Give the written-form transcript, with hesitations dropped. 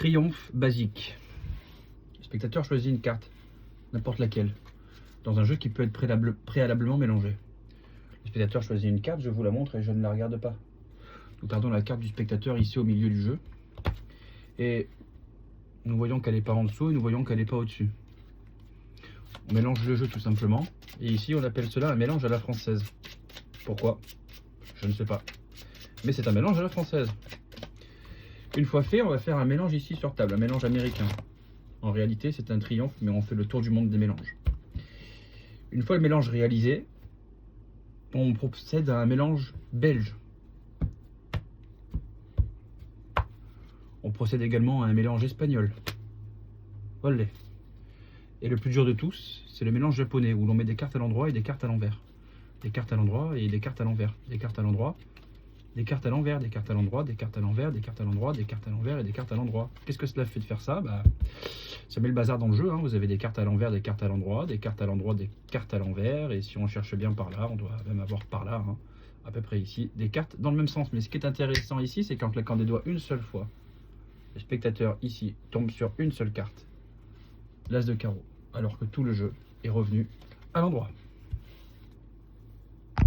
Triomphe basique. Le spectateur choisit une carte, n'importe laquelle, dans un jeu qui peut être préalablement mélangé. Le spectateur choisit une carte, je vous la montre et je ne la regarde pas. Nous gardons la carte du spectateur ici au milieu du jeu. Et nous voyons qu'elle n'est pas en dessous et nous voyons qu'elle n'est pas au-dessus. On mélange le jeu tout simplement. Et ici on appelle cela un mélange à la française. Pourquoi? Je ne sais pas. Mais c'est un mélange à la française. Une fois fait, on va faire un mélange ici sur table, un mélange américain. En réalité, c'est un triomphe, mais on fait le tour du monde des mélanges. Une fois le mélange réalisé, on procède à un mélange belge. On procède également à un mélange espagnol. Olé. Et le plus dur de tous, c'est le mélange japonais, où l'on met des cartes à l'endroit et des cartes à l'envers. Des cartes à l'endroit et des cartes à l'envers. Des cartes à l'endroit, des cartes à l'envers, des cartes à l'endroit, des cartes à l'envers, des cartes à l'endroit, des cartes à l'envers et des cartes à l'endroit. Qu'est-ce que cela fait de faire ça? Ça met le bazar dans le jeu, hein. Vous avez des cartes à l'envers, des cartes à l'endroit, des cartes à l'endroit, des cartes à l'envers. Et si on cherche bien par là, on doit même avoir par là, hein, à peu près ici, des cartes dans le même sens. Mais ce qui est intéressant ici, c'est qu'en claquant des doigts une seule fois, le spectateur ici tombe sur une seule carte, l'as de carreau, alors que tout le jeu est revenu à l'endroit.